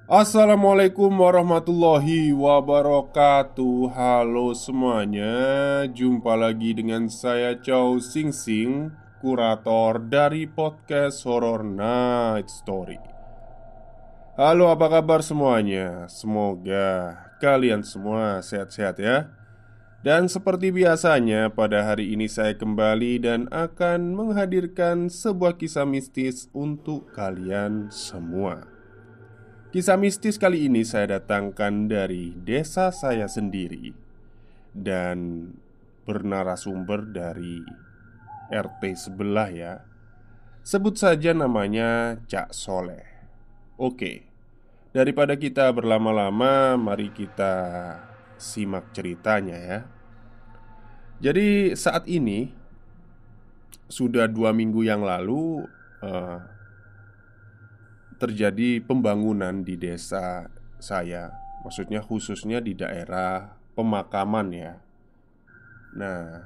Assalamualaikum warahmatullahi wabarakatuh. Halo semuanya, jumpa lagi dengan saya Chow Sing Sing, kurator dari podcast Horror Night Story. Halo, apa kabar semuanya? Semoga kalian semua sehat-sehat ya. Dan seperti biasanya, pada hari ini saya kembali dan akan menghadirkan sebuah kisah mistis untuk kalian semua. Kisah mistis kali ini saya datangkan dari desa saya sendiri dan bernarasumber dari RT sebelah ya. Sebut saja namanya Cak Soleh. Oke, daripada kita berlama-lama, mari kita simak ceritanya ya. Jadi saat ini sudah 2 minggu yang lalu eh, terjadi pembangunan di desa saya. Maksudnya khususnya di daerah pemakaman ya. Nah,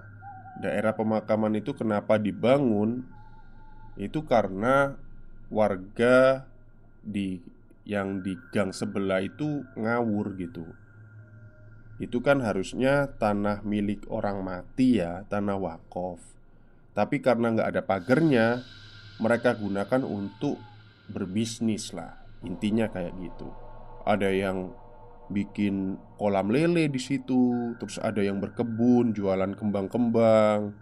daerah pemakaman itu kenapa dibangun? Itu karena warga di yang di gang sebelah itu ngawur gitu. Itu kan harusnya tanah milik orang mati ya, tanah wakaf. Tapi karena nggak ada pagernya, mereka gunakan untuk berbisnis lah. Intinya kayak gitu. Ada yang bikin kolam lele di situ, terus ada yang berkebun, jualan kembang-kembang.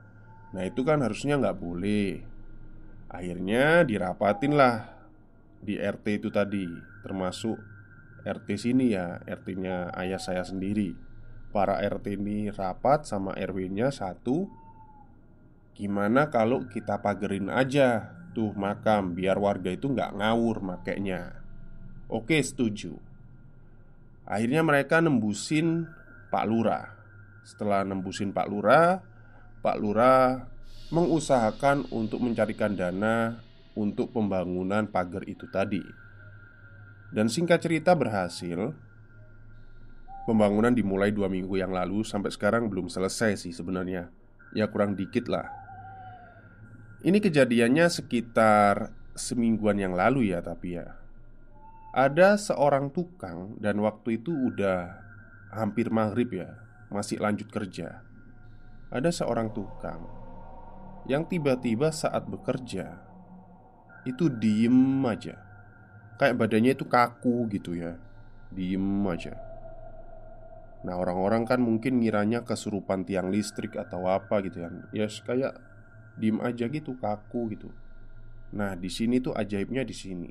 Nah itu kan harusnya nggak boleh. Akhirnya dirapatin lah di RT itu tadi, termasuk RT sini ya, RT-nya ayah saya sendiri. Para RT ini rapat sama RW-nya satu. Gimana kalau kita pagerin aja tuh makam biar warga itu nggak ngawur makainya. Oke, setuju. Akhirnya mereka nembusin Pak Lurah. Setelah nembusin Pak Lurah mengusahakan untuk mencarikan dana untuk pembangunan pagar itu tadi. Dan singkat cerita berhasil. Pembangunan dimulai 2 minggu yang lalu. Sampai sekarang belum selesai sih sebenarnya. Ya kurang dikit lah. Ini kejadiannya sekitar semingguan yang lalu ya, tapi ya ada seorang tukang dan waktu itu udah hampir maghrib ya, masih lanjut kerja. Ada seorang tukang yang tiba-tiba saat bekerja itu diem aja. Kayak badannya itu kaku gitu ya. Diem aja. Nah orang-orang kan mungkin ngiranya kesurupan tiang listrik atau apa gitu kan. Ya kayak diem aja gitu, kaku gitu. Nah di sini tuh ajaibnya di sini.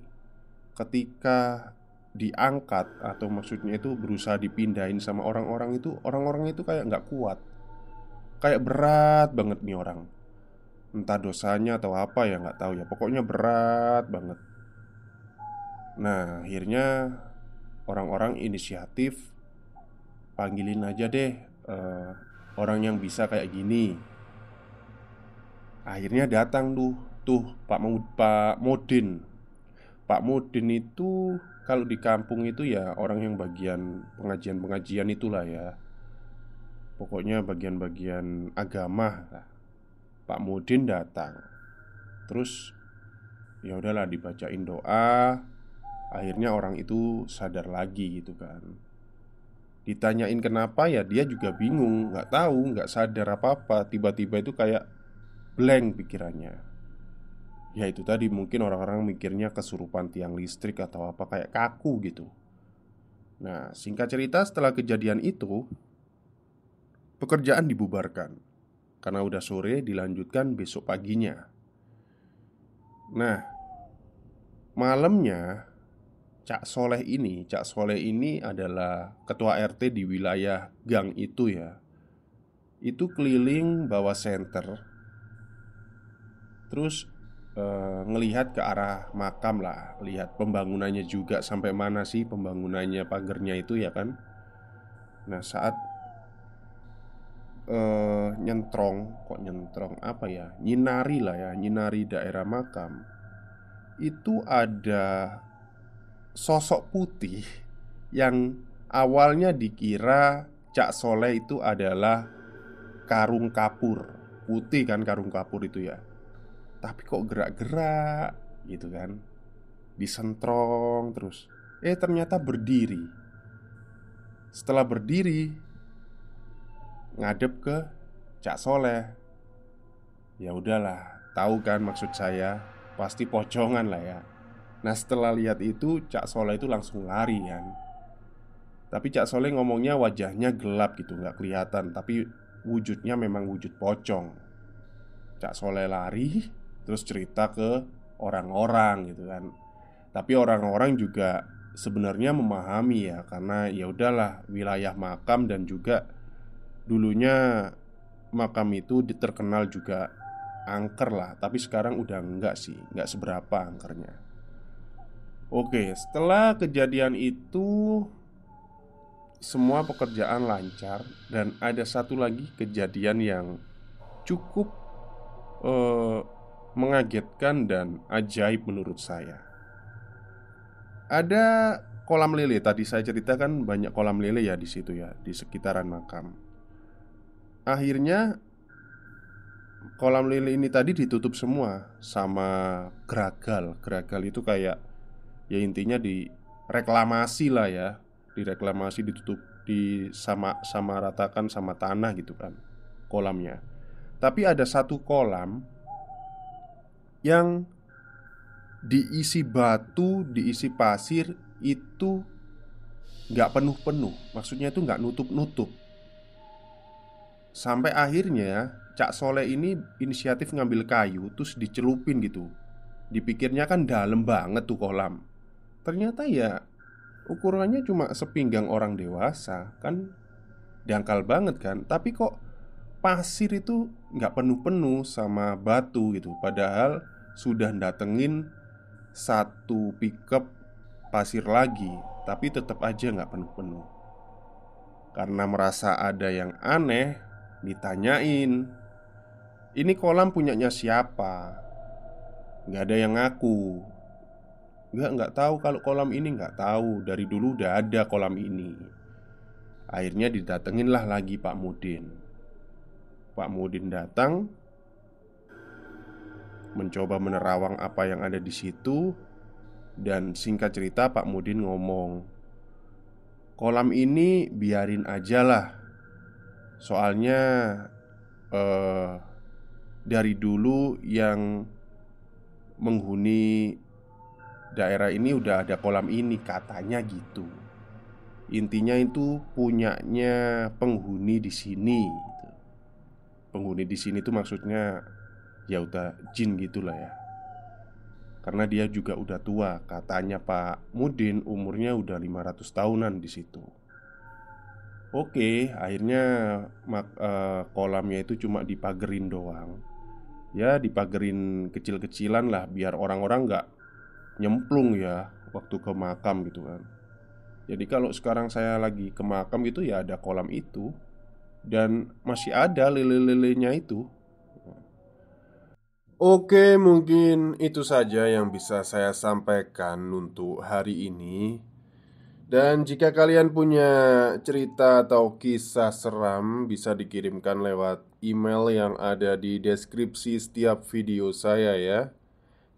Ketika diangkat atau maksudnya itu berusaha dipindahin sama orang-orang itu, orang-orang itu kayak nggak kuat, kayak berat banget nih orang. Entah dosanya atau apa ya nggak tahu ya. Pokoknya berat banget. Nah akhirnya orang-orang inisiatif panggilin aja deh orang yang bisa kayak gini. Akhirnya datang tuh Pak Mudin. Pak Mudin itu kalau di kampung itu ya orang yang bagian pengajian-pengajian itulah ya. Pokoknya bagian-bagian agama lah. Pak Mudin datang. Terus ya udahlah dibacain doa. Akhirnya orang itu sadar lagi gitu kan. Ditanyain kenapa ya dia juga bingung, nggak tahu, nggak sadar apa-apa. Tiba-tiba itu kayak blank pikirannya. Ya itu tadi mungkin orang-orang mikirnya kesurupan tiang listrik atau apa, kayak kaku gitu. Nah singkat cerita setelah kejadian itu pekerjaan dibubarkan. Karena udah sore dilanjutkan besok paginya. Nah malamnya Cak Soleh ini adalah ketua RT di wilayah gang itu ya. Itu keliling bawa senter. Terus ngelihat ke arah makam lah. Lihat pembangunannya juga sampai mana sih pembangunannya pagernya itu ya kan. Nah saat nyentrong, kok nyentrong apa ya, nyinari lah ya, nyinari daerah makam. Itu ada sosok putih yang awalnya dikira Cak Soleh itu adalah karung kapur. Putih kan karung kapur itu ya. Tapi kok gerak-gerak gitu kan. Disentrong terus. Ternyata berdiri. Setelah berdiri, ngadep ke Cak Soleh. Ya udahlah, tahu kan maksud saya, pasti pocongan lah ya. Nah setelah lihat itu, Cak Soleh itu langsung lari kan. Tapi Cak Soleh ngomongnya wajahnya gelap gitu, nggak kelihatan. Tapi wujudnya memang wujud pocong. Cak Soleh lari, terus cerita ke orang-orang gitu kan. Tapi orang-orang juga sebenarnya memahami ya, karena ya udahlah wilayah makam, dan juga dulunya makam itu terkenal juga angker lah. Tapi sekarang udah enggak sih, enggak seberapa angkernya. Oke, setelah kejadian itu semua pekerjaan lancar. Dan ada satu lagi kejadian yang cukup eh, mengagetkan dan ajaib menurut saya. Ada kolam lele, tadi saya ceritakan banyak kolam lele ya di situ ya, di sekitaran makam. Akhirnya kolam lele ini tadi ditutup semua sama geragal. Geragal itu kayak, ya intinya direklamasi lah ya. Direklamasi, ditutup, sama ratakan sama tanah gitu kan kolamnya. Tapi ada satu kolam yang diisi batu, diisi pasir, itu nggak penuh-penuh. Maksudnya itu nggak nutup-nutup. Sampai akhirnya Cak Soleh ini inisiatif ngambil kayu terus dicelupin gitu. Dipikirnya kan dalam banget tuh kolam. Ternyata ya ukurannya cuma sepinggang orang dewasa. Kan dangkal banget kan. Tapi kok pasir itu nggak penuh-penuh sama batu gitu. Padahal sudah datengin satu pickup pasir lagi, tapi tetap aja nggak penuh-penuh. Karena merasa ada yang aneh, ditanyain, "Ini kolam punyanya siapa?" Nggak ada yang ngaku. Nggak tahu kalau kolam ini, nggak tahu. Dari dulu udah ada kolam ini. Akhirnya didatengin lah lagi Pak Mudin. Pak Mudin datang, mencoba menerawang apa yang ada di situ. Dan singkat cerita Pak Mudin ngomong, "Kolam ini biarin aja lah. Soalnya eh, dari dulu yang menghuni daerah ini udah ada kolam ini," katanya gitu. Intinya itu punyanya penghuni di sini gitu. Penghuni di sini tuh maksudnya ya udah jin gitulah ya. Karena dia juga udah tua, katanya Pak Mudin umurnya udah 500 tahunan di situ. Oke, akhirnya kolamnya itu cuma dipagerin doang. Ya, dipagerin kecil-kecilan lah biar orang-orang nggak nyemplung ya waktu ke makam gitu kan. Jadi kalau sekarang saya lagi ke makam gitu ya ada kolam itu. Dan masih ada lele-lelenya itu. Oke, mungkin itu saja yang bisa saya sampaikan untuk hari ini. Dan jika kalian punya cerita atau kisah seram, bisa dikirimkan lewat email yang ada di deskripsi setiap video saya ya.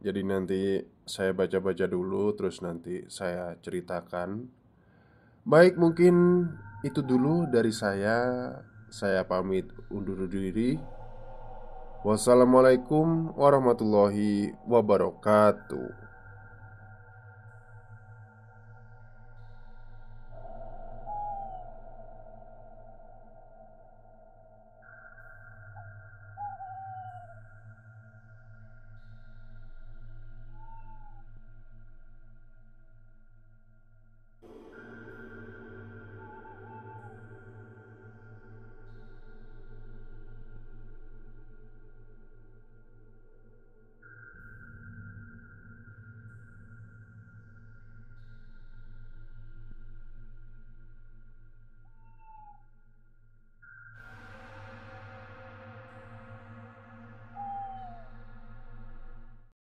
Jadi nanti saya baca-baca dulu, terus nanti saya ceritakan. Baik, mungkin itu dulu dari saya. Saya pamit undur diri. Wassalamualaikum warahmatullahi wabarakatuh.